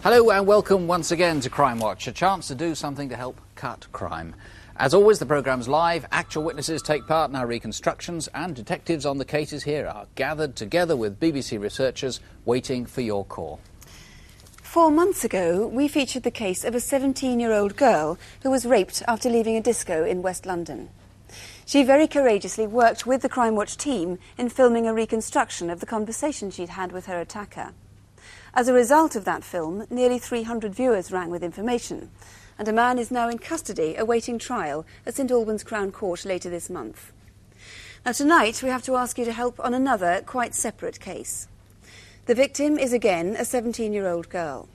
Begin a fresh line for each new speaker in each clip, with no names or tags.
Hello and welcome once again to Crimewatch, a chance to do something to help cut crime. As always, the programme's live, actual witnesses take part in our reconstructions, and detectives on the cases here are gathered together with BBC researchers waiting for your call.
4 months ago, we featured the case of a 17-year-old girl who was raped after leaving a disco in West London. She very courageously worked with the Crimewatch team in filming a reconstruction of the conversation she'd had with her attacker. As a result of that film, nearly 300 viewers rang with information, and a man is now in custody awaiting trial at St Albans Crown Court later this month. Now tonight we have to ask you to help on another quite separate case. The victim is again a 17-year-old girl.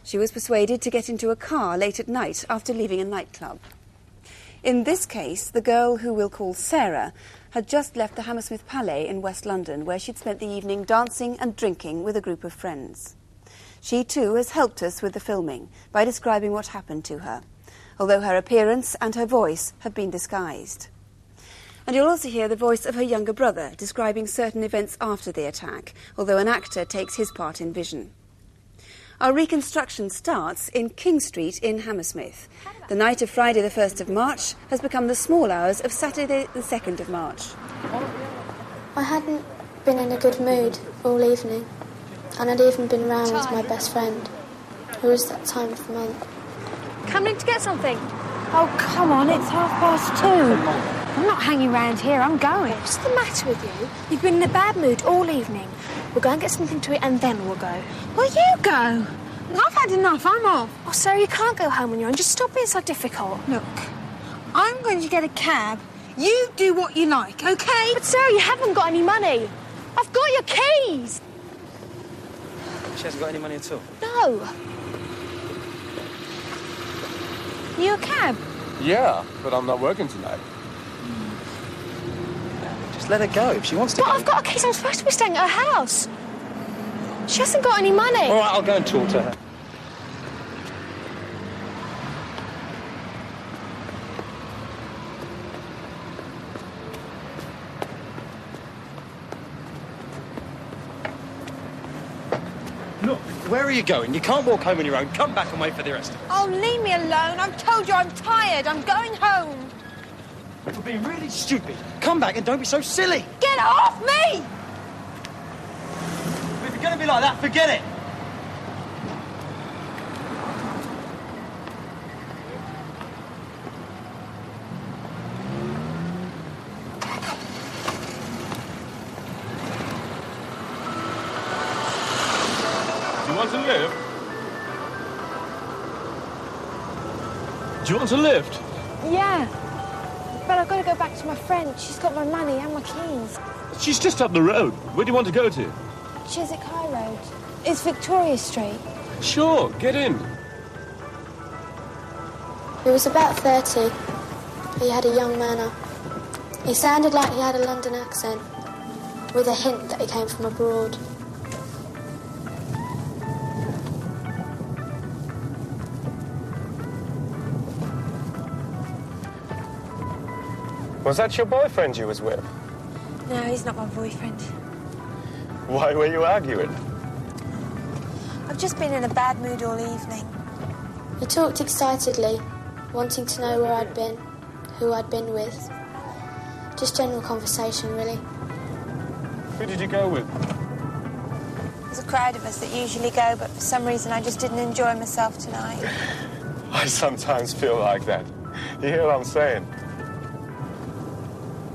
She was persuaded to get into a car late at night after leaving a nightclub. In this case, the girl, who we'll call Sarah, had just left the Hammersmith Palais in West London, where she'd spent the evening dancing and drinking with a group of friends. She too has helped us with the filming by describing what happened to her, although her appearance and her voice have been disguised. And you'll also hear the voice of her younger brother describing certain events after the attack, although an actor takes his part in vision. Our reconstruction starts in King Street in Hammersmith. The night of Friday the 1st of March has become the small hours of Saturday the 2nd of March.
I hadn't been in a good mood all evening, and I'd even been round with my best friend, who was that time of the month.
Coming to get something?
Oh, come on, it's 2:30. I'm not hanging around here, I'm going.
What's the matter with you? You've been in a bad mood all evening. We'll go and get something to eat and then we'll go.
Well, you go. I've had enough, I'm off.
Oh, Sarah, you can't go home on your own. Just stop being so difficult.
Look, I'm going to get a cab. You do what you like, OK?
But, Sarah, you haven't got any money. I've got your keys.
She hasn't got any money at all?
No.
You a cab?
Yeah, but I'm not working tonight.
Just let her go if she wants to
But
go.
I've got a keys. I'm supposed to be staying at her house. She hasn't got any money.
All right, I'll go and talk to her. Look, where are you going? You can't walk home on your own. Come back and wait for the rest of us.
Oh, leave me alone. I've told you I'm tired. I'm going home.
For being really stupid. Come back and don't be so silly.
Get off me!
If you're going to be like that, forget it.
Do you want to live? Do you want a lift?
Yeah. But I've got to go back to my friend. She's got my money and my keys.
She's just up the road. Where do you want to go to?
Chiswick High Road. It's Victoria Street.
Sure, get in.
He was about 30. He had a young manner. He sounded like he had a London accent, with a hint that he came from abroad.
Was that your boyfriend you was with?
No, he's not my boyfriend.
Why were you arguing?
I've just been in a bad mood all evening.
He talked excitedly, wanting to know where I'd been, who I'd been with. Just general conversation, really.
Who did you go with?
There's a crowd of us that usually go, but for some reason I just didn't enjoy myself tonight.
I sometimes feel like that. You hear what I'm saying?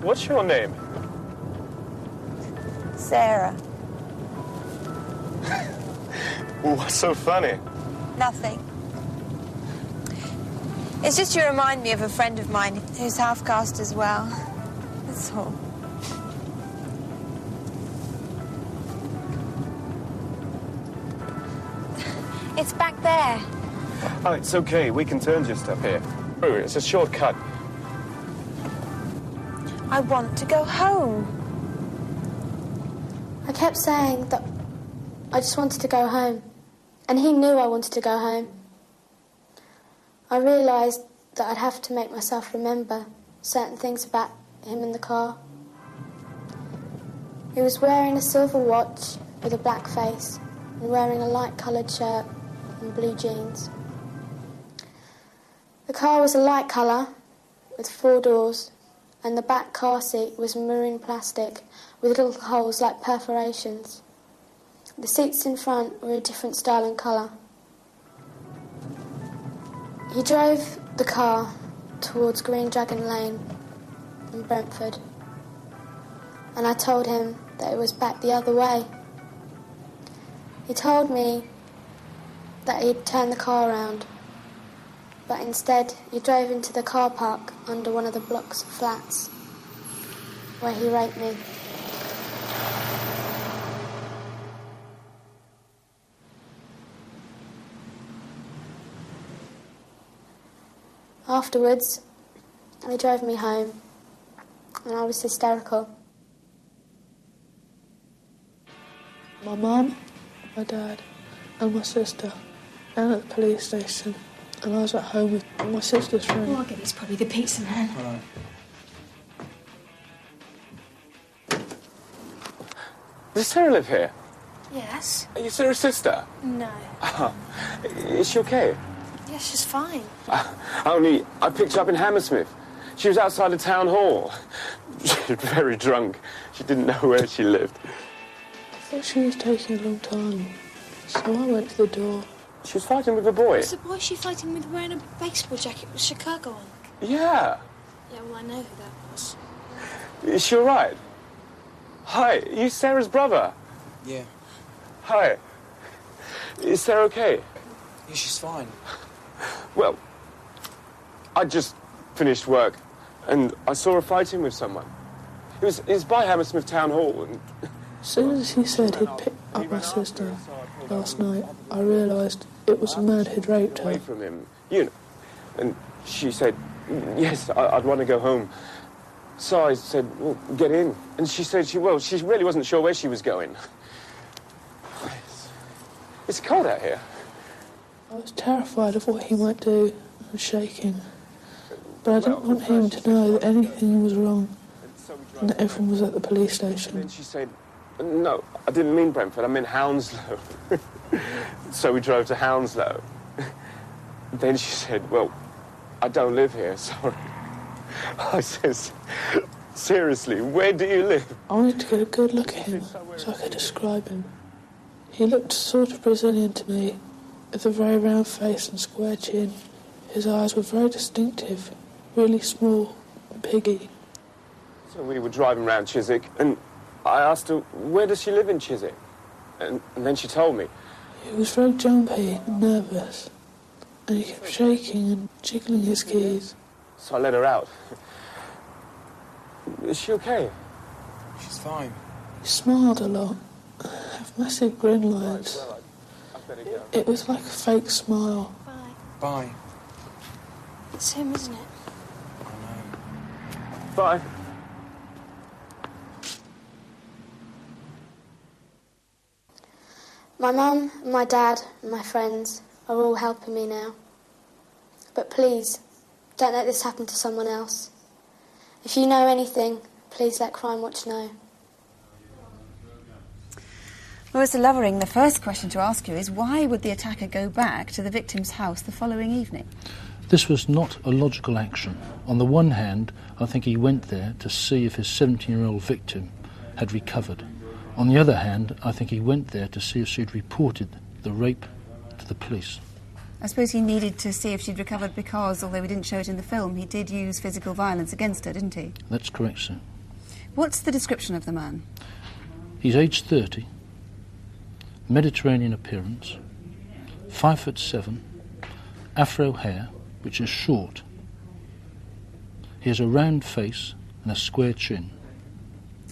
What's your name?
Sarah.
What's so funny?
Nothing. It's just you remind me of a friend of mine who's half-caste as well. That's all. It's back there.
Oh, it's okay. We can turn just up here. Oh, it's a shortcut.
I want to go home.
I kept saying that I just wanted to go home, and he knew I wanted to go home. I realised that I'd have to make myself remember certain things about him in the car. He was wearing a silver watch with a black face and wearing a light-coloured shirt and and blue jeans. The car was a light colour with 4 doors, and the back car seat was maroon plastic with little holes like perforations. The seats in front were a different style and colour. He drove the car towards Green Dragon Lane in Brentford, and I told him that it was back the other way. He told me that he'd turn the car around, but instead he drove into the car park under one of the blocks of flats, where he raped me. Afterwards, he drove me home, and I was hysterical.
My mum, my dad, and my sister, and at the police station, and I was at home with my sister's friend.
Oh, I get it's probably the pizza man.
Does Sarah live here?
Yes.
Are you Sarah's sister?
No.
Is she okay?
Yes, she's fine.
I picked her up in Hammersmith. She was outside the town hall. She was very drunk. She didn't know where she lived.
I thought she was taking a long time, so I went to the door.
She was fighting with a boy.
Was the boy she fighting with wearing a baseball jacket with Chicago on?
Yeah.
Yeah, well, I know who that was.
Is she all right? Hi, are you Sarah's brother?
Yeah.
Hi. Is Sarah okay?
Yeah, she's fine.
Well, I just finished work, and I saw her fighting with someone. It was by Hammersmith Town Hall, and...
As soon as he said he'd picked up my sister last night, I realised it was a man who'd raped her.
Away from him, you know. And she said, yes, I'd want to go home. So I said, well, get in. And she said, she really wasn't sure where she was going. It's cold out here.
I was terrified of what he might do and shaking. But I didn't want him to know that anything was wrong and that everyone was at the police station.
And then she said, no, I didn't mean Brentford, I meant Hounslow. So we drove to Hounslow. Then she said, well, I don't live here, sorry. I says, seriously, where do you live?
I wanted to get a good look at him so I could describe him. He looked sort of Brazilian to me, with a very round face and square chin. His eyes were very distinctive, really small and piggy.
So we were driving around Chiswick, and I asked her, where does she live in Chiswick? And then she told me.
He was very jumpy and nervous, and he kept shaking and jiggling his keys.
So I let her out. Is she okay?
She's fine.
He smiled a lot, had massive grin lines.
Right, well, I'd better go.
It was like a fake smile.
Bye.
It's him, isn't it?
I know.
Bye.
My mum, my dad and my friends are all helping me now. But please, don't let this happen to someone else. If you know anything, please let Crimewatch know.
Well, Mr. Lovering, the first question to ask you is why would the attacker go back to the victim's house the following evening?
This was not a logical action. On the one hand, I think he went there to see if his 17-year-old victim had recovered. On the other hand, I think he went there to see if she'd reported the rape to the police.
I suppose he needed to see if she'd recovered because, although we didn't show it in the film, he did use physical violence against her, didn't he?
That's correct, sir.
What's the description of the man?
He's aged 30, Mediterranean appearance, 5'7", afro hair, which is short. He has a round face and a square chin.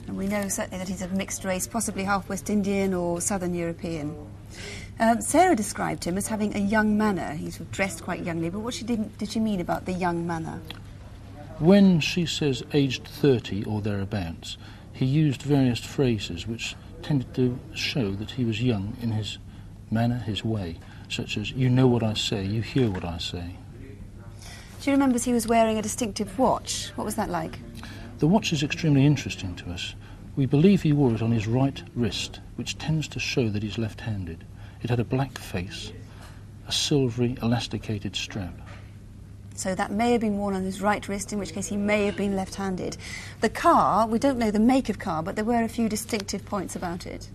And we know certainly that he's of mixed race, possibly half West Indian or Southern European. Sarah described him as having a young manner. He's dressed quite youngly, but what did she mean about the young manner?
When she says aged 30 or thereabouts, he used various phrases which tended to show that he was young in his manner, his way, such as, you know what I say, you hear what I say.
She remembers he was wearing a distinctive watch. What was that like?
The watch is extremely interesting to us. We believe he wore it on his right wrist, which tends to show that he's left-handed. It had a black face, a a silvery elasticated strap.
So that may have been worn on his right wrist, in which case he may have been left-handed. The car, we don't know the make of car, but there were a few distinctive points about it.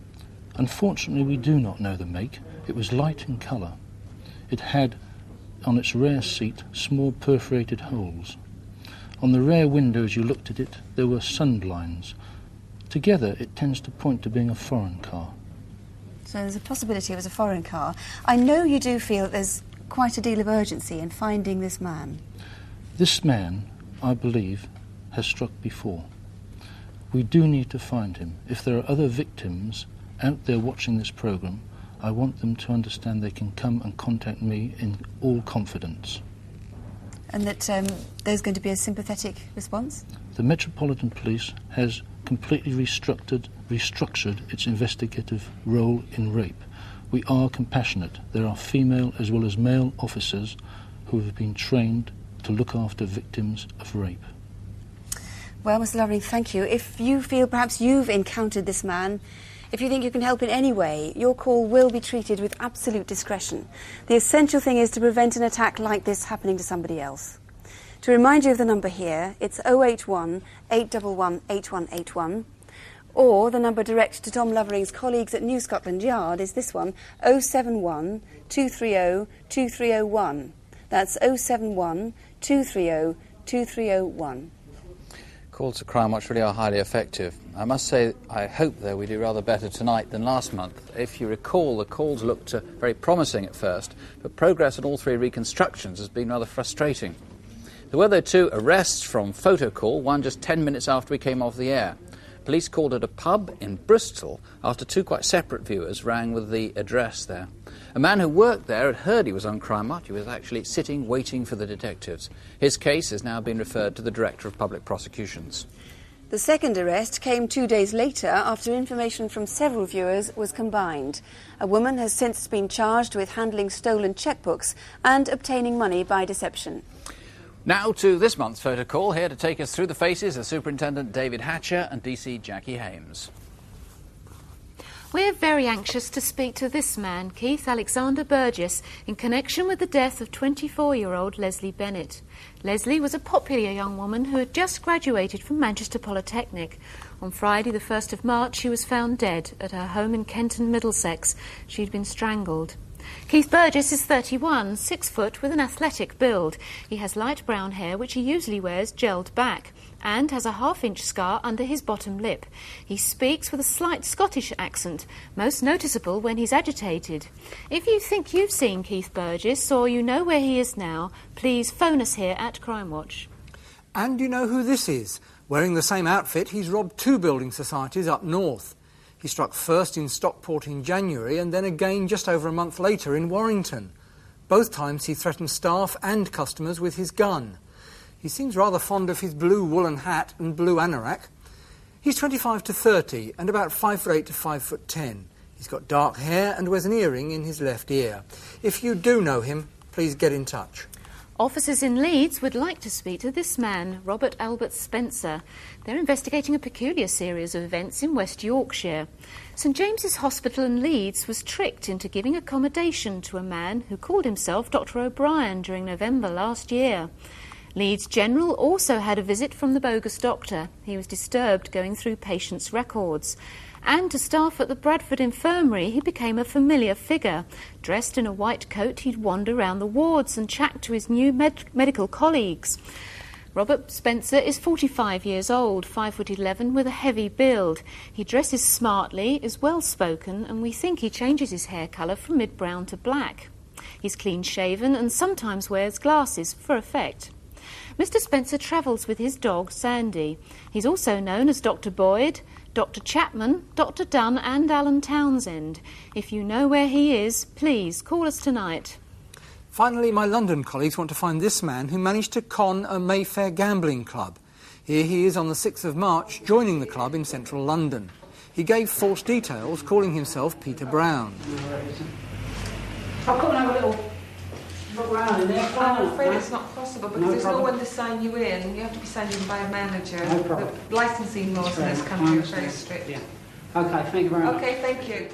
Unfortunately, we do not know the make. It was light in colour. It had, on its rear seat, small perforated holes. On the rear window, as you looked at it, there were sunblinds. Together, it tends to point to being a foreign car.
So there's a possibility it was a foreign car. I know you do feel that there's quite a deal of urgency in finding this man.
This man, I believe, has struck before. We do need to find him. If there are other victims out there watching this programme, I want them to understand they can come and contact me in all confidence.
And that there's going to be a sympathetic response?
The Metropolitan Police has completely restructured its investigative role in rape. We are compassionate. There are female as well as male officers who have been trained to look after victims of rape.
Well, Mr. Lovering, thank you. If you feel perhaps you've encountered this man, if you think you can help in any way, your call will be treated with absolute discretion. The essential thing is to prevent an attack like this happening to somebody else. To remind you of the number here, it's 081 811 8181, or the number direct to Tom Lovering's colleagues at New Scotland Yard is this one, 071 230 2301. That's 071 230 2301.
Calls to Crimewatch really are highly effective. I must say, I hope, though, we do rather better tonight than last month. If you recall, the calls looked very promising at first, but progress on all three reconstructions has been rather frustrating. There were, though, 2 arrests from photo call, one just 10 minutes after we came off the air. Police called at a pub in Bristol after 2 quite separate viewers rang with the address there. A man who worked there had heard he was on Crimewatch. He was actually sitting waiting for the detectives. His case has now been referred to the Director of Public Prosecutions.
The second arrest came 2 days later after information from several viewers was combined. A woman has since been charged with handling stolen checkbooks and obtaining money by deception.
Now to this month's photo call. Here to take us through the faces are Superintendent David Hatcher and DC Jackie Hames.
We're very anxious to speak to this man, Keith Alexander Burgess, in connection with the death of 24-year-old Leslie Bennett. Leslie was a popular young woman who had just graduated from Manchester Polytechnic. On Friday, the 1st of March, she was found dead at her home in Kenton, Middlesex. She'd been strangled. Keith Burgess is 31, 6 foot, with an athletic build. He has light brown hair, which he usually wears gelled back, and has a half-inch scar under his bottom lip. He speaks with a slight Scottish accent, most noticeable when he's agitated. If you think you've seen Keith Burgess, or you know where he is now, please phone us here at Crimewatch.
And you know who this is? Wearing the same outfit, he's robbed 2 building societies up north. He struck first in Stockport in January and then again just over a month later in Warrington. Both times he threatened staff and customers with his gun. He seems rather fond of his blue woolen hat and blue anorak. He's 25 to 30 and about 5'8" to 5'10". He's got dark hair and wears an earring in his left ear. If you do know him, please get in touch.
Officers in Leeds would like to speak to this man, Robert Albert Spencer. They're investigating a peculiar series of events in West Yorkshire. St James's Hospital in Leeds was tricked into giving accommodation to a man who called himself Dr O'Brien during November last year. Leeds General also had a visit from the bogus doctor. He was disturbed going through patients' records. And to staff at the Bradford Infirmary, he became a familiar figure. Dressed in a white coat, he'd wander around the wards and chat to his new medical colleagues. Robert Spencer is 45 years old, 5'11", with a heavy build. He dresses smartly, is well-spoken, and we think he changes his hair colour from mid-brown to black. He's clean-shaven and sometimes wears glasses for effect. Mr Spencer travels with his dog, Sandy. He's also known as Dr Boyd, Dr Chapman, Dr Dunn and Alan Townsend. If you know where he is, please call us tonight.
Finally, my London colleagues want to find this man who managed to con a Mayfair gambling club. Here he is on the 6th of March, joining the club in central London. He gave false details, calling himself Peter Brown.
I'll come and have a little look round in there.
I'm afraid it's not possible because there's no one to sign you in. You have to be signed in by a manager.
No problem.
The licensing laws in this country are very strict.
Yeah. OK, thank you very much.
OK, thank you.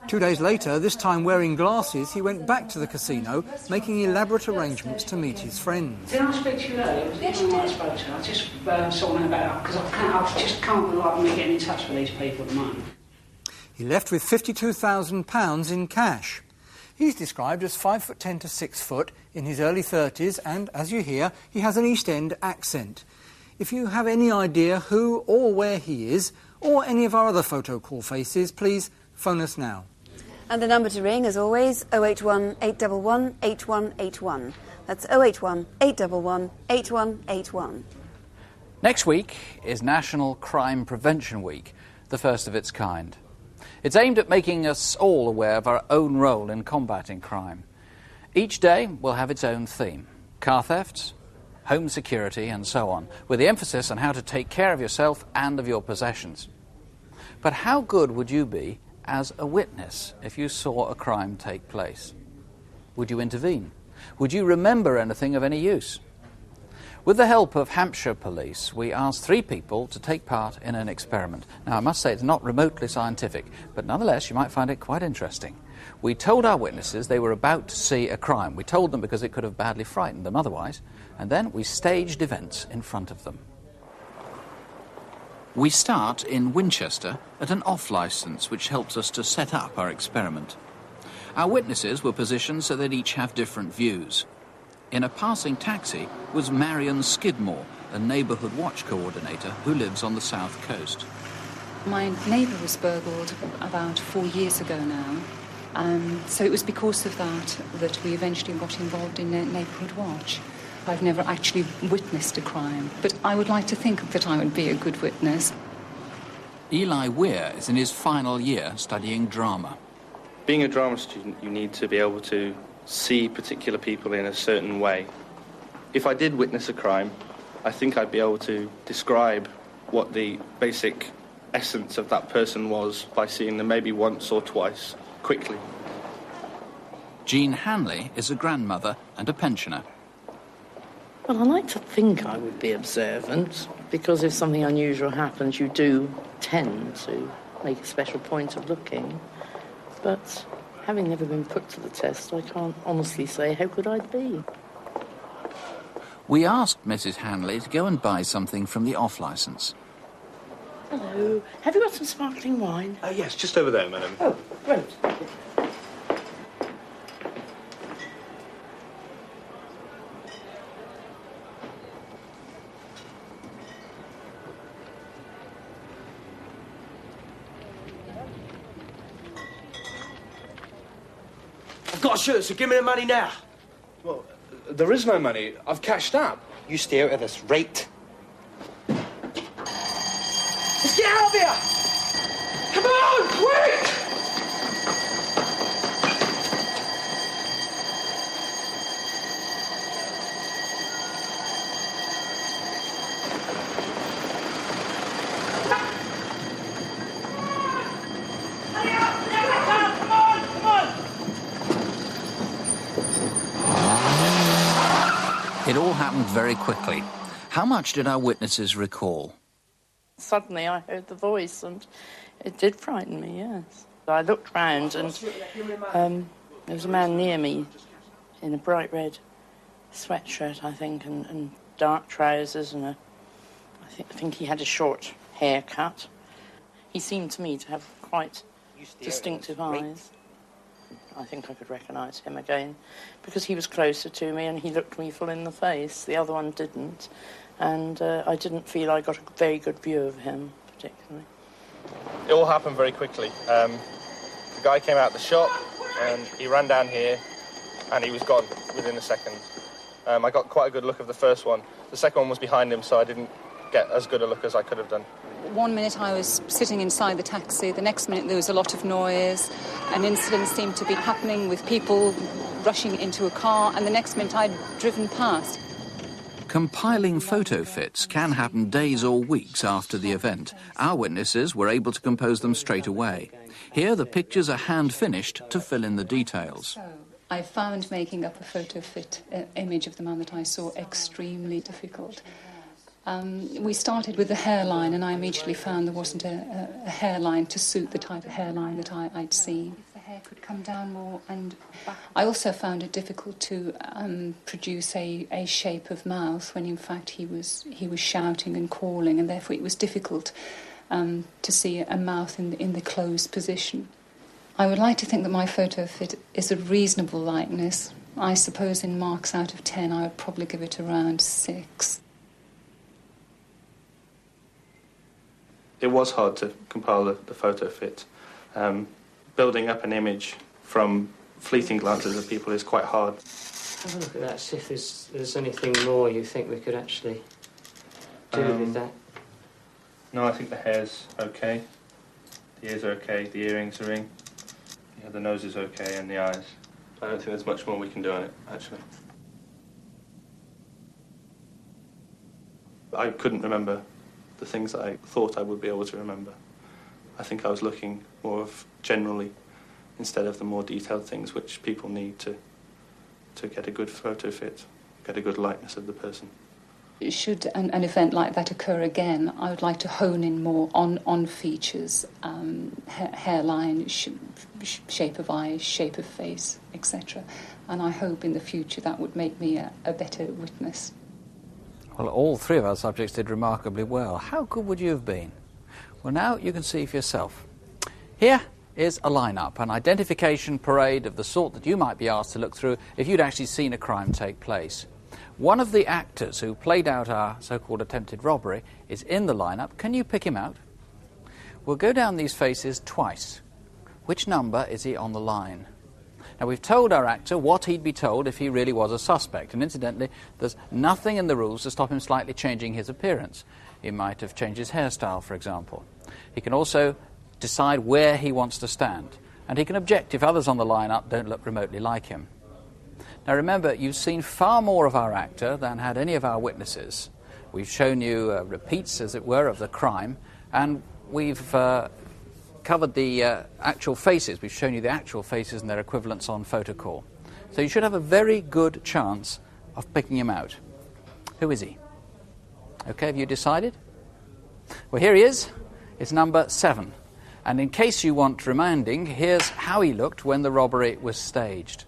2 days later, this time wearing glasses, he went back to the casino, making elaborate arrangements to meet his friends.
Did I speak to you earlier? Yes, you did. I spoke to her. I just sorting about because I just can't believe me getting in touch with these people at the moment.
He left with £52,000 in cash. He's described as 5'10" to 6 foot, in his early 30s, and, as you hear, he has an East End accent. If you have any idea who or where he is, or any of our other photo call faces, please phone us now.
And the number to ring, as always, 081 811 8181. That's 081 811 8181.
Next week is National Crime Prevention Week, the first of its kind. It's aimed at making us all aware of our own role in combating crime. Each day will have its own theme: car thefts, home security, and so on, with the emphasis on how to take care of yourself and of your possessions. But how good would you be as a witness if you saw a crime take place? Would you intervene? Would you remember anything of any use? With the help of Hampshire Police, we asked 3 people to take part in an experiment. Now, I must say it's not remotely scientific, but nonetheless you might find it quite interesting. We told our witnesses they were about to see a crime. We told them because it could have badly frightened them otherwise, and then we staged events in front of them. We start in Winchester at an off-licence, which helps us to set up our experiment. Our witnesses were positioned so they'd each have different views. In a passing taxi was Marion Skidmore, a neighbourhood watch coordinator who lives on the south coast.
My neighbour was burgled about 4 years ago now, so it was because of that we eventually got involved in a neighbourhood watch. I've never actually witnessed a crime, but I would like to think that I would be a good witness.
Eli Weir is in his final year studying drama.
Being a drama student, you need to be able to see particular people in a certain way. If I did witness a crime, I think I'd be able to describe what the basic essence of that person was by seeing them maybe once or twice, quickly.
Jean Hanley is a grandmother and a pensioner.
Well, I like to think I would be observant, because if something unusual happens, you do tend to make a special point of looking. But having never been put to the test, I can't honestly say how good I'd be.
We asked Mrs. Hanley to go and buy something from the off-licence.
Hello. Have you got some sparkling wine?
Yes, just over there, madam.
Oh, great.
I've got a shirt, so give me the money now.
Well, there is no money. I've cashed up.
You stay out of this, right? Let's get out of here! Come on, quick!
It all happened very quickly. How much did our witnesses recall?
Suddenly I heard the voice and it did frighten me, yes. I looked round and there was a man near me in a bright red sweatshirt, I think, and dark trousers, and I think he had a short haircut. He seemed to me to have quite distinctive eyes. I think I could recognise him again because he was closer to me and he looked me full in the face. The other one didn't, and I didn't feel I got a very good view of him, particularly.
It all happened very quickly. The guy came out of the shop and he ran down here and he was gone within a second. I got quite a good look of the first one. The second one was behind him, so I didn't get as good a look as I could have done.
1 minute I was sitting inside the taxi, the next minute there was a lot of noise, an incident seemed to be happening with people rushing into a car, and the next minute I'd driven past.
Compiling photo fits can happen days or weeks after the event. Our witnesses were able to compose them straight away. Here the pictures are hand-finished to fill in the details.
I found making up a photo fit image of the man that I saw extremely difficult. We started with the hairline, and I immediately found there wasn't a hairline to suit the type of hairline that I'd seen. hair could come down more and back. I also found it difficult to produce a shape of mouth when in fact he was shouting and calling, and therefore it was difficult to see a mouth in the closed position. I would like to think that my photo fit is a reasonable likeness. I suppose in marks out of 10 I would probably give it around 6.
It was hard to compile the photo fit. Building up an image from fleeting glances of people is quite hard.
Have a look at that, see if there's anything more you think we could actually do with that.
No, I think the hair's okay. The ears are okay, the earrings are in. Yeah, the nose is okay, and the eyes. I don't think there's much more we can do on it, actually. I couldn't remember the things that I thought I would be able to remember. I think I was looking more of generally instead of the more detailed things which people need to get a good photo fit, get a good likeness of the person.
Should an event like that occur again, I would like to hone in more on features, hairline, shape of eyes, shape of face, etc. And I hope in the future that would make me a better witness.
Well, all three of our subjects did remarkably well. How good would you have been? Well, now you can see for yourself. Here is a lineup, an identification parade of the sort that you might be asked to look through if you'd actually seen a crime take place. One of the actors who played out our so-called attempted robbery is in the lineup. Can you pick him out? We'll go down these faces twice. Which number is he on the line? Now, we've told our actor what he'd be told if he really was a suspect. And incidentally, there's nothing in the rules to stop him slightly changing his appearance. He might have changed his hairstyle, for example. He can also decide where he wants to stand. And he can object if others on the lineup don't look remotely like him. Now remember, you've seen far more of our actor than had any of our witnesses. We've shown you repeats, as it were, of the crime, and we've covered the actual faces. We've shown you the actual faces and their equivalents on photocall. So you should have a very good chance of picking him out. Who is he? Okay, have you decided? Well, here he is. It's number 7. And in case you want reminding, here's how he looked when the robbery was staged.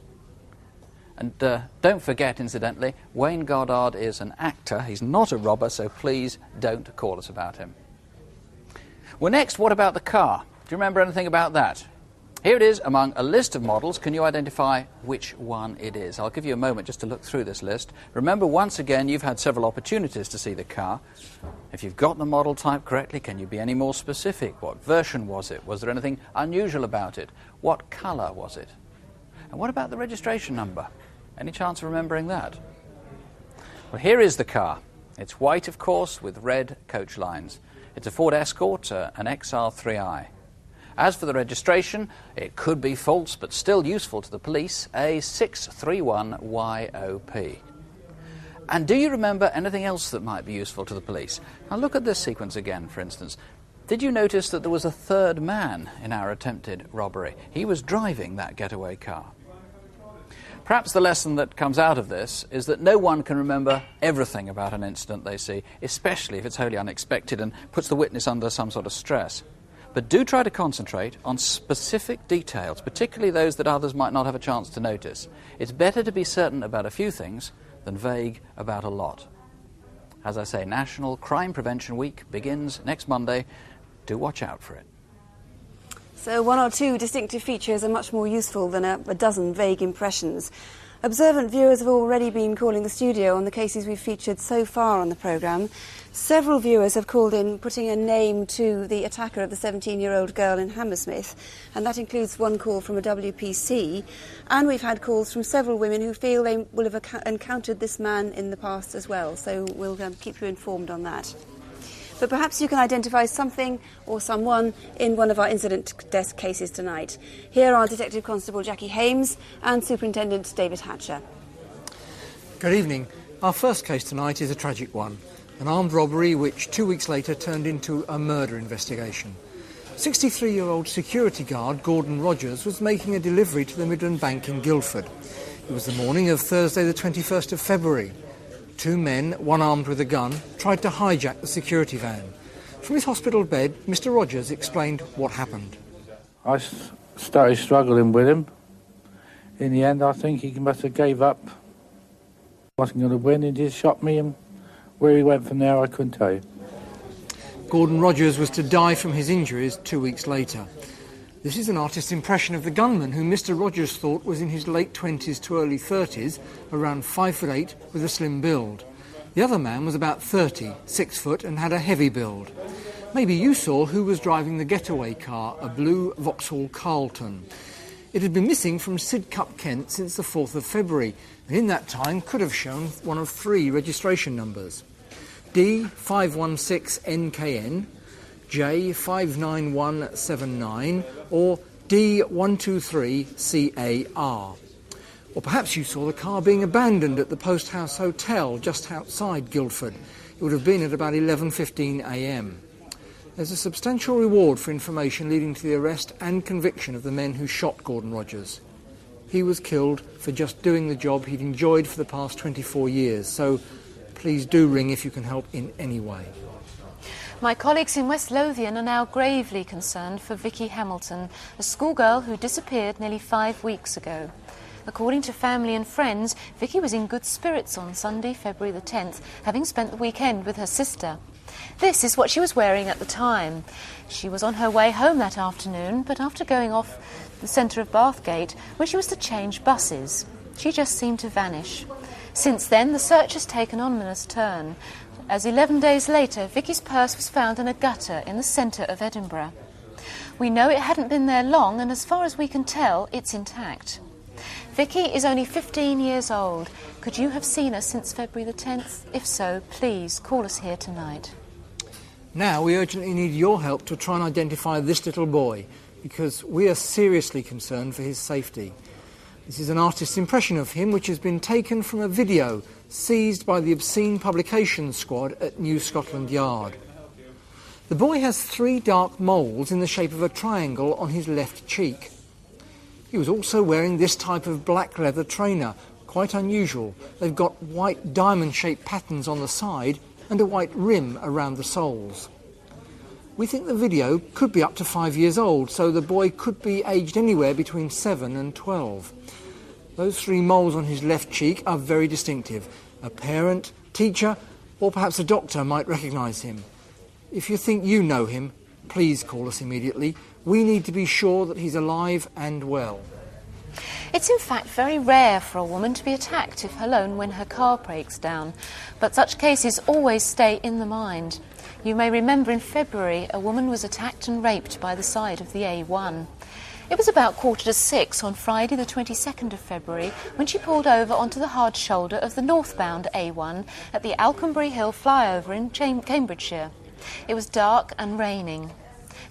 And don't forget, incidentally, Wayne Goddard is an actor. He's not a robber, so please don't call us about him. Well, next, what about the car? Do you remember anything about that? Here it is among a list of models. Can you identify which one it is? I'll give you a moment just to look through this list. Remember, once again, you've had several opportunities to see the car. If you've got the model type correctly, can you be any more specific? What version was it? Was there anything unusual about it? What colour was it? And what about the registration number? Any chance of remembering that? Well, here is the car. It's white, of course, with red coach lines. It's a Ford Escort, an XR3i. As for the registration, it could be false, but still useful to the police, a 631YOP. And do you remember anything else that might be useful to the police? Now look at this sequence again, for instance. Did you notice that there was a third man in our attempted robbery? He was driving that getaway car. Perhaps the lesson that comes out of this is that no one can remember everything about an incident they see, especially if it's wholly unexpected and puts the witness under some sort of stress. But do try to concentrate on specific details, particularly those that others might not have a chance to notice. It's better to be certain about a few things than vague about a lot. As I say, National Crime Prevention Week begins next Monday. Do watch out for it.
So 1 or 2 distinctive features are much more useful than a dozen vague impressions. Observant viewers have already been calling the studio on the cases we've featured so far on the programme. Several viewers have called in putting a name to the attacker of the 17-year-old girl in Hammersmith, and that includes one call from a WPC. And we've had calls from several women who feel they will have encountered this man in the past as well, so we'll keep you informed on that. But perhaps you can identify something or someone in one of our incident desk cases tonight. Here are Detective Constable Jackie Hames and Superintendent David Hatcher.
Good evening. Our first case tonight is a tragic one. An armed robbery which 2 weeks later turned into a murder investigation. 63-year-old security guard Gordon Rogers was making a delivery to the Midland Bank in Guildford. It was the morning of Thursday the 21st of February. 2 men, one armed with a gun, tried to hijack the security van. From his hospital bed, Mr. Rogers explained what happened.
I
started struggling with him. In the end, I think he must have gave up. Wasn't going to win, he just shot me, and where he went from there, I couldn't tell you.
Gordon Rogers was to die from his injuries 2 weeks later. This is an artist's impression of the gunman, who Mr. Rogers thought was in his late 20s to early 30s, around 5'8", with a slim build. The other man was about 30, 6 foot, and had a heavy build. Maybe you saw who was driving the getaway car, a blue Vauxhall Carlton. It had been missing from Sidcup, Kent since the 4th of February, and in that time could have shown one of 3 registration numbers: D516NKN, J59179, or D123CAR. Or perhaps you saw the car being abandoned at the Post House Hotel just outside Guildford. It would have been at about 11:15 a.m. There's a substantial reward for information leading to the arrest and conviction of the men who shot Gordon Rogers. He was killed for just doing the job he'd enjoyed for the past 24 years, so please do ring if you can help in any way.
My colleagues in West Lothian are now gravely concerned for Vicky Hamilton, a schoolgirl who disappeared nearly 5 weeks ago. According to family and friends, Vicky was in good spirits on Sunday, February the 10th, having spent the weekend with her sister. This is what she was wearing at the time. She was on her way home that afternoon, but after going off the centre of Bathgate, where she was to change buses, she just seemed to vanish. Since then, the search has taken an ominous turn, as 11 days later, Vicky's purse was found in a gutter in the centre of Edinburgh. We know it hadn't been there long, and as far as we can tell, it's intact. Vicky is only 15 years old. Could you have seen her since February the 10th? If so, please call us here tonight.
Now we urgently need your help to try and identify this little boy, because we are seriously concerned for his safety. This is an artist's impression of him, which has been taken from a video seized by the Obscene Publications Squad at New Scotland Yard. The boy has 3 dark moles in the shape of a triangle on his left cheek. He was also wearing this type of black leather trainer, quite unusual. They've got white diamond-shaped patterns on the side and a white rim around the soles. We think the video could be up to 5 years old, so the boy could be aged anywhere between 7 and 12. Those 3 moles on his left cheek are very distinctive. A parent, teacher, or perhaps a doctor might recognise him. If you think you know him, please call us immediately. We need to be sure that he's alive and well.
It's in fact very rare for a woman to be attacked if alone when her car breaks down, but such cases always stay in the mind. You may remember in February a woman was attacked and raped by the side of the A1. It was about 5:45 on Friday the 22nd of February when she pulled over onto the hard shoulder of the northbound A1 at the Alconbury Hill flyover in Cambridgeshire. It was dark and raining.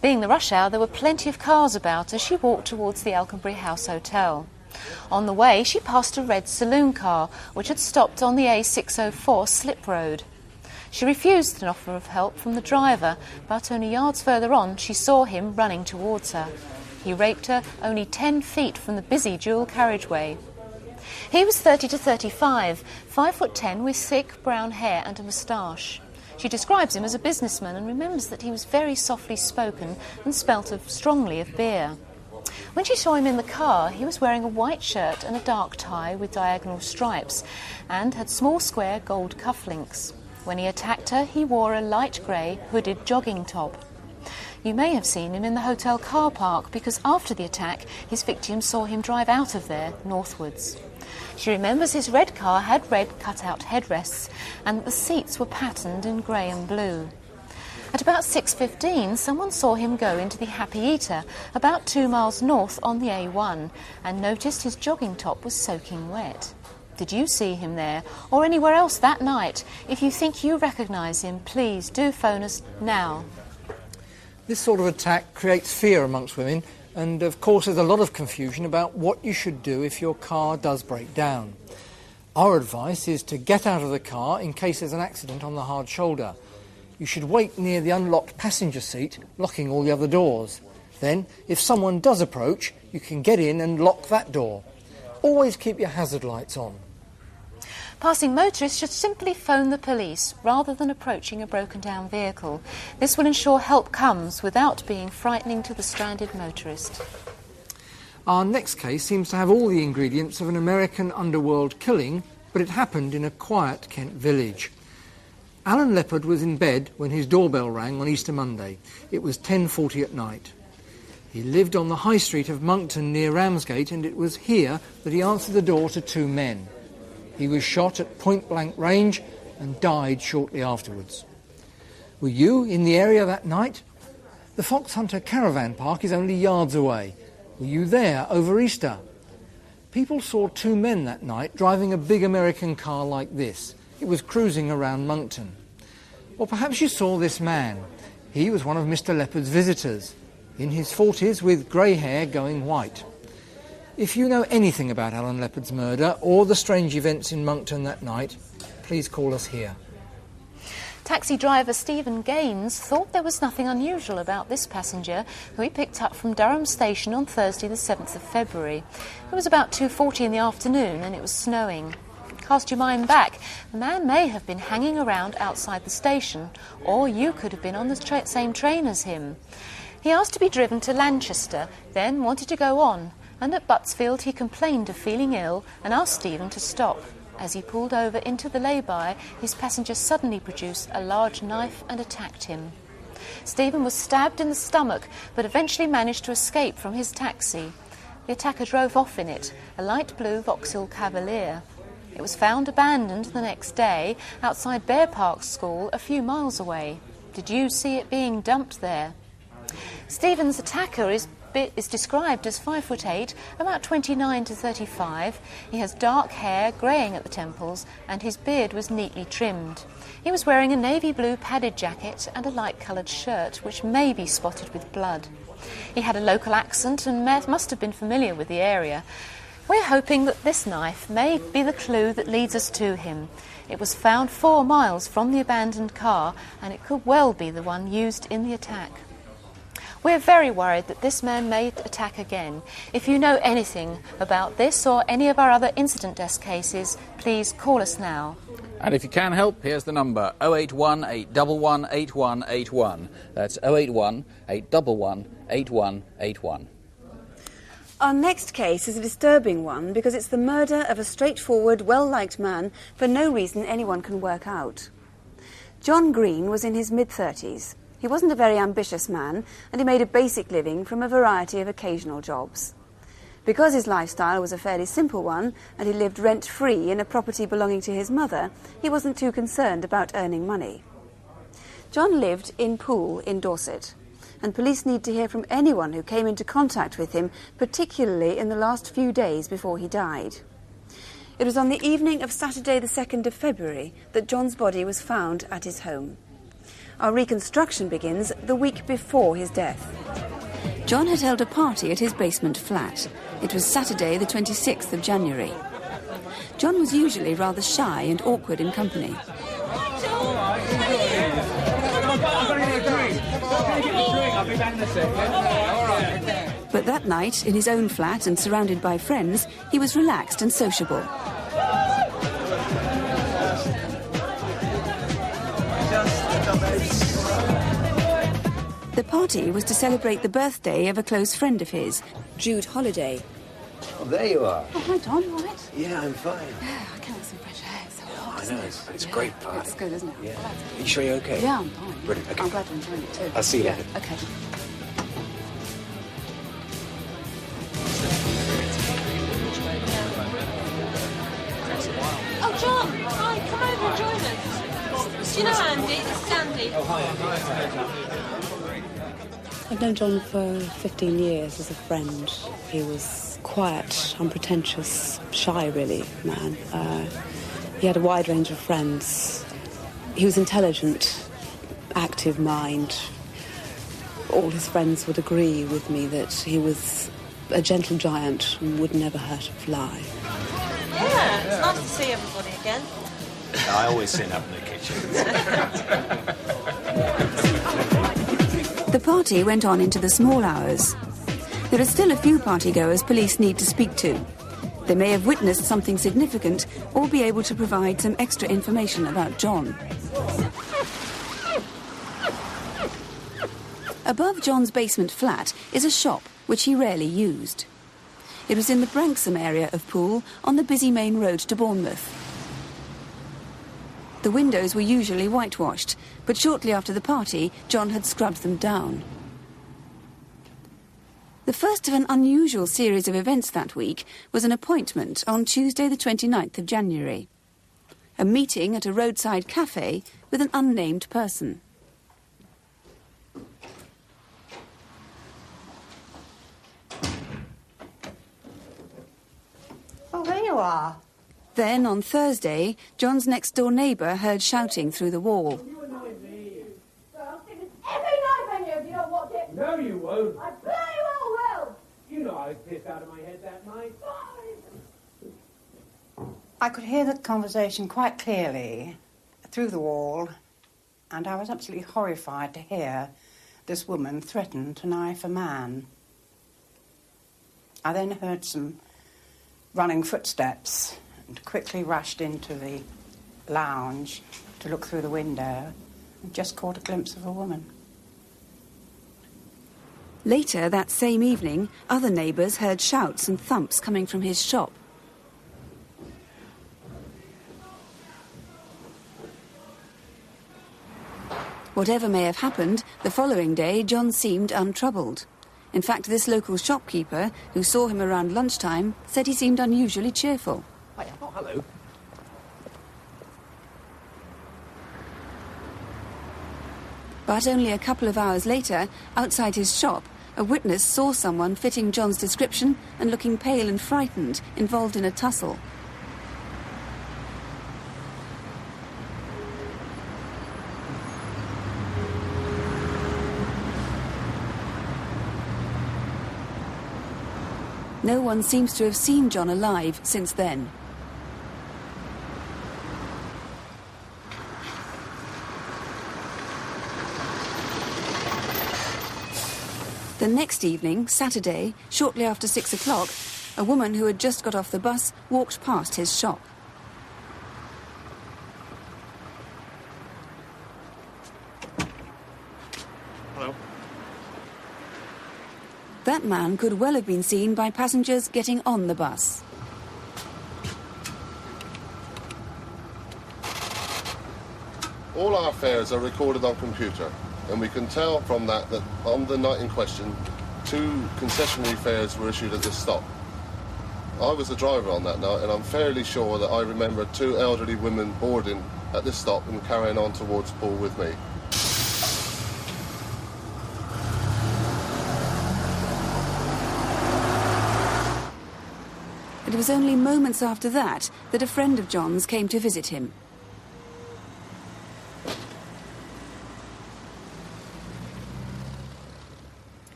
Being the rush hour, there were plenty of cars about as she walked towards the Alconbury House Hotel. On the way, she passed a red saloon car, which had stopped on the A604 slip road. She refused an offer of help from the driver, but only yards further on, she saw him running towards her. He raped her only 10 feet from the busy dual carriageway. He was 30 to 35, 5'10", with thick brown hair and a moustache. She describes him as a businessman and remembers that he was very softly spoken and smelt strongly of beer. When she saw him in the car, he was wearing a white shirt and a dark tie with diagonal stripes and had small square gold cufflinks. When he attacked her, he wore a light grey hooded jogging top. You may have seen him in the hotel car park because after the attack, his victim saw him drive out of there northwards. She remembers his red car had red cut-out headrests and that the seats were patterned in grey and blue. At about 6:15, someone saw him go into the Happy Eater about 2 miles north on the A1 and noticed his jogging top was soaking wet. Did you see him there or anywhere else that night? If you think you recognise him, please do phone us now.
This sort of attack creates fear amongst women, and of course there's a lot of confusion about what you should do if your car does break down. Our advice is to get out of the car in case there's an accident on the hard shoulder. You should wait near the unlocked passenger seat, locking all the other doors. Then, if someone does approach, you can get in and lock that door. Always keep your hazard lights on.
Passing motorists should simply phone the police rather than approaching a broken-down vehicle. This will ensure help comes without being frightening to the stranded motorist.
Our next case seems to have all the ingredients of an American underworld killing, but it happened in a quiet Kent village. Alan Leppard was in bed when his doorbell rang on Easter Monday. It was 10:40 at night. He lived on the high street of Monkton near Ramsgate, and it was here that he answered the door to two men. He was shot at point-blank range and died shortly afterwards. Were you in the area that night? The Fox Hunter Caravan Park is only yards away. Were you there over Easter? People saw two men that night driving a big American car like this. It was cruising around Monkton. Or perhaps you saw this man. He was one of Mr. Leppard's visitors, in his 40s with grey hair going white. If you know anything about Alan Leppard's murder or the strange events in Monkton that night, please call us here.
Taxi driver Stephen Gaines thought there was nothing unusual about this passenger who he picked up from Durham Station on Thursday the 7th of February. It was about 2:40 in the afternoon and it was snowing. Cast your mind back, the man may have been hanging around outside the station, or you could have been on the same train as him. He asked to be driven to Lancaster, then wanted to go on, and at Buttsfield he complained of feeling ill and asked Stephen to stop. As he pulled over into the lay-by, his passenger suddenly produced a large knife and attacked him. Stephen was stabbed in the stomach, but eventually managed to escape from his taxi. The attacker drove off in it, a light blue Vauxhall Cavalier. It was found abandoned the next day outside Bear Park School a few miles away. Did you see it being dumped there? Stephen's attacker is described as 5'8", about 29 to 35. He has dark hair, greying at the temples, and his beard was neatly trimmed. He was wearing a navy blue padded jacket and a light-coloured shirt, which may be spotted with blood. He had a local accent and must have been familiar with the area. We're hoping that this knife may be the clue that leads us to him. It was found 4 miles from the abandoned car, and it could well be the one used in the attack. We're very worried that this man may attack again. If you know anything about this or any of our other incident desk cases, please call us now.
And if you can help, here's the number, 081 811 8181. That's 081 811 8181.
Our next case is a disturbing one because it's the murder of a straightforward, well-liked man for no reason anyone can work out. John Green was in his mid-30s. He wasn't a very ambitious man, and he made a basic living from a variety of occasional jobs. Because his lifestyle was a fairly simple one, and he lived rent-free in a property belonging to his mother, he wasn't too concerned about earning money. John lived in Poole in Dorset, and police need to hear from anyone who came into contact with him, particularly in the last few days before he died. It was on the evening of Saturday the 2nd of February that John's body was found at his home. Our reconstruction begins the week before his death. John had held a party at his basement flat. It was Saturday the 26th of January. John was usually rather shy and awkward in company. But that night, in his own flat and surrounded by friends, he was relaxed and sociable. The party was to celebrate the birthday of a close friend of his, Jude Holliday.
Oh, there you are.
Oh, hi, Tom, all right?
Yeah, I'm fine.
Yeah, I can't some fresh air. It's so hot.
I know, it's a great party.
It's good, isn't it?
Yeah. Are you sure you're okay?
Yeah, I'm fine.
Brilliant, okay.
I'm glad you're enjoying it too.
I'll see you later.
Okay.
Oh, John! Hi, come over and join us. Do you know Andy? It's Andy. Oh, hi.
I've known John for 15 years as a friend. He was quiet, unpretentious, shy, really, man. He had a wide range of friends. He was intelligent, active mind. All his friends would agree with me that he was a gentle giant and would never hurt a fly.
Yeah, it's nice to see everybody again.
I always sit up in the kitchen.
The party went on into the small hours. There are still a few partygoers police need to speak to. They may have witnessed something significant or be able to provide some extra information about John. Above John's basement flat is a shop which he rarely used. It was in the Branksome area of Poole, on the busy main road to Bournemouth. The windows were usually whitewashed, but shortly after the party, John had scrubbed them down. The first of an unusual series of events that week was an appointment on Tuesday the 29th of January. A meeting at a roadside café with an unnamed person.
Oh, there you are.
Then, on Thursday, John's next-door neighbour heard shouting through the wall.
Every night when you don't watch it.
No, you won't.
I bloody well will.
You know I was pissed out of my head that night.
I could hear the conversation quite clearly through the wall, and I was absolutely horrified to hear this woman threaten to knife a man. I then heard some running footsteps and quickly rushed into the lounge to look through the window and just caught a glimpse of a woman.
Later that same evening, other neighbours heard shouts and thumps coming from his shop. Whatever may have happened, the following day John seemed untroubled. In fact, this local shopkeeper, who saw him around lunchtime, said he seemed unusually cheerful.
Oh, hello.
But only a couple of hours later, outside his shop, a witness saw someone fitting John's description and looking pale and frightened, involved in a tussle. No one seems to have seen John alive since then. The next evening, Saturday, shortly after 6 o'clock, a woman who had just got off the bus walked past his shop.
Hello.
That man could well have been seen by passengers getting on the bus.
All our fares are recorded on computer, and we can tell from that on the night in question, 2 concessionary fares were issued at this stop. I was the driver on that night, and I'm fairly sure that I remember 2 elderly women boarding at this stop and carrying on towards Poole with me.
It was only moments after that that a friend of John's came to visit him.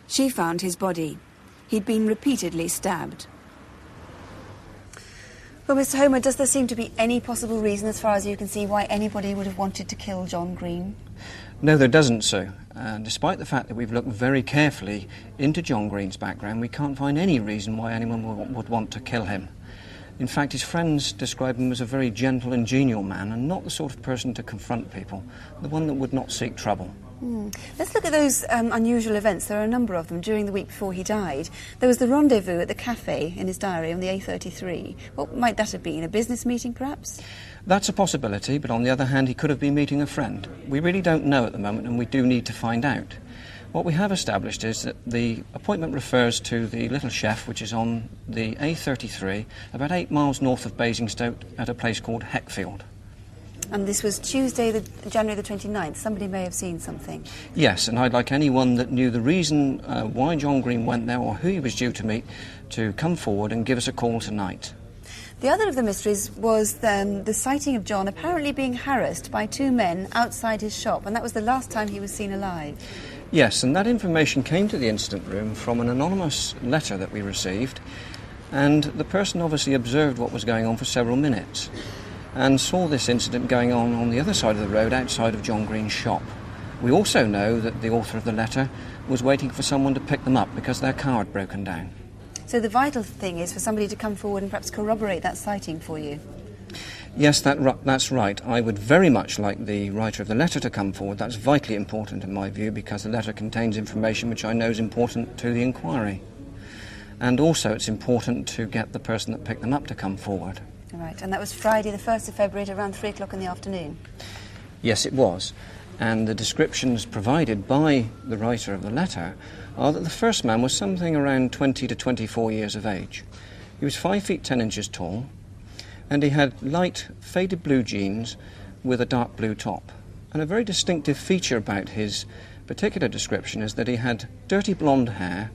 She found his body. He'd been repeatedly stabbed. Well, Mr. Homer, does there seem to be any possible reason, as far as you can see, why anybody would have wanted to kill John Green?
No, there doesn't, Sue. Despite the fact that we've looked very carefully into John Green's background, we can't find any reason why anyone would want to kill him. In fact, his friends describe him as a very gentle and genial man, and not the sort of person to confront people, the one that would not seek trouble.
Let's look at those unusual events. There are a number of them during the week before he died. There was the rendezvous at the café in his diary on the A33. What might that have been? A business meeting, perhaps?
That's a possibility, but on the other hand, he could have been meeting a friend. We really don't know at the moment, and we do need to find out. What we have established is that the appointment refers to the Little Chef, which is on the A33, about 8 miles north of Basingstoke, at a place called Heckfield.
And this was Tuesday, January the 29th. Somebody may have seen something.
Yes, and I'd like anyone that knew the reason why John Green went there or who he was due to meet to come forward and give us a call tonight.
The other of the mysteries was the sighting of John apparently being harassed by 2 men outside his shop, and that was the last time he was seen alive.
Yes, and that information came to the incident room from an anonymous letter that we received, and the person obviously observed what was going on for several minutes and saw this incident going on the other side of the road outside of John Green's shop. We also know that the author of the letter was waiting for someone to pick them up because their car had broken down.
So the vital thing is for somebody to come forward and perhaps corroborate that sighting for you.
Yes, that's right. I would very much like the writer of the letter to come forward. That's vitally important in my view because the letter contains information which I know is important to the inquiry. and also it's important to get the person that picked them up to come forward.
Right, and that was Friday the 1st of February at around 3 o'clock in the afternoon?
Yes, it was. And the descriptions provided by the writer of the letter are that the first man was something around 20 to 24 years of age. He was 5 feet 10 inches tall, and he had light faded blue jeans with a dark blue top. And a very distinctive feature about his particular description is that he had dirty blonde hair,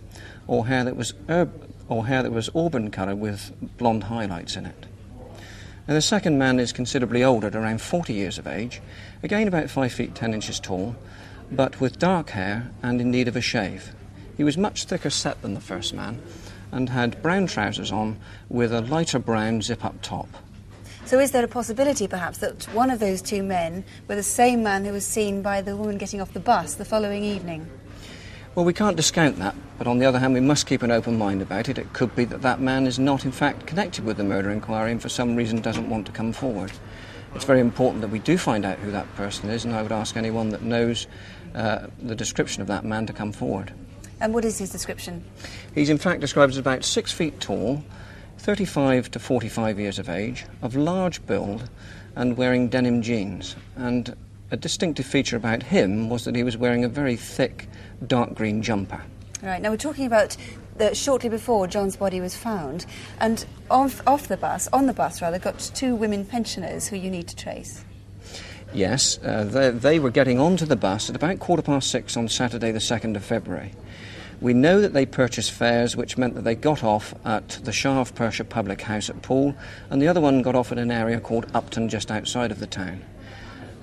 or hair that was auburn colour with blonde highlights in it. And the second man is considerably older, at around 40 years of age, again about 5 feet 10 inches tall, but with dark hair and in need of a shave. He was much thicker set than the first man and had brown trousers on with a lighter brown zip-up top.
So is there a possibility, perhaps, that one of those two men were the same man who was seen by the woman getting off the bus the following evening?
Well, we can't discount that, but on the other hand, we must keep an open mind about it. It could be that that man is not, in fact, connected with the murder inquiry and for some reason doesn't want to come forward. It's very important that we do find out who that person is, and I would ask anyone that knows the description of that man to come forward.
And what is his description?
He's, in fact, described as about 6 feet tall, 35 to 45 years of age, of large build, and wearing denim jeans. And a distinctive feature about him was that he was wearing a very thick, dark green jumper.
Right, now we're talking about shortly before John's body was found, and on the bus, got two women pensioners who you need to trace.
Yes, they were getting onto the bus at about 6:15 on Saturday the 2nd of February. We know that they purchased fares, which meant that they got off at the Shah of Persia public house at Poole, and the other one got off at an area called Upton just outside of the town.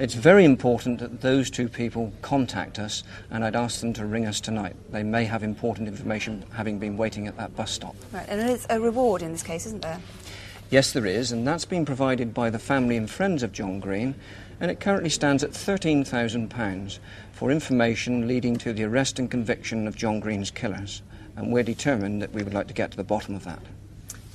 It's very important that those two people contact us, and I'd ask them to ring us tonight. They may have important information, having been waiting at that bus stop.
Right, and there's a reward in this case, isn't there?
Yes, there is, and that's been provided by the family and friends of John Green, and it currently stands at £13,000 for information leading to the arrest and conviction of John Green's killers. And we're determined that we would like to get to the bottom of that.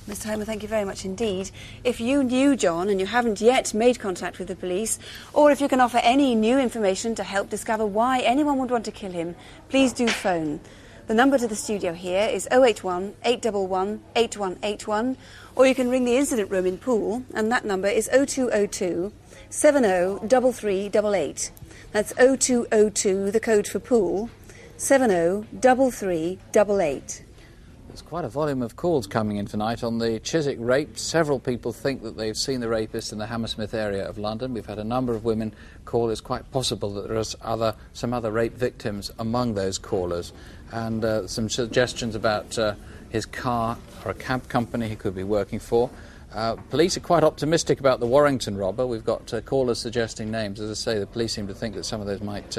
Mr. Homer, thank you very much indeed. If you knew John and you haven't yet made contact with the police, or if you can offer any new information to help discover why anyone would want to kill him, please do phone. The number to the studio here is 081 811 8181, or you can ring the incident room in Poole, and that number is 0202 703388. That's 0202, the code for Poole, 703388.
There's quite a volume of calls coming in tonight on the Chiswick rape. Several people think that they've seen the rapist in the Hammersmith area of London. We've had a number of women call. It's quite possible that there are some other rape victims among those callers. And some suggestions about his car or a cab company he could be working for. Police are quite optimistic about the Warrington robber. We've got callers suggesting names. As I say, the police seem to think that some of those might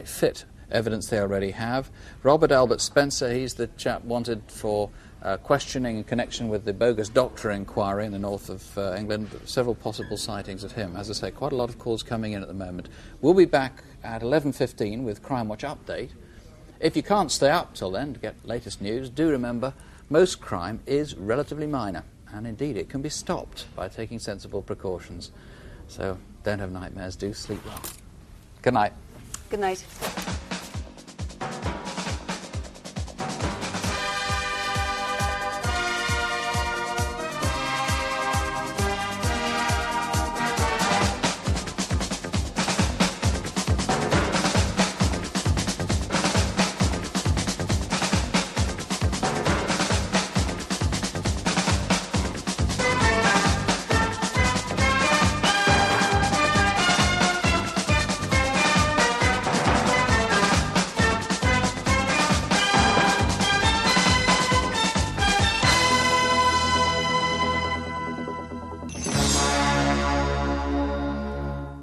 fit evidence they already have. Robert Albert Spencer, he's the chap wanted for questioning in connection with the bogus doctor inquiry in the north of England. Several possible sightings of him. As I say, quite a lot of calls coming in at the moment. We'll be back at 11:15 with Crimewatch Update. If you can't stay up till then to get latest news, do remember most crime is relatively minor, and indeed it can be stopped by taking sensible precautions. So don't have nightmares, do sleep well. Good night.
Good night.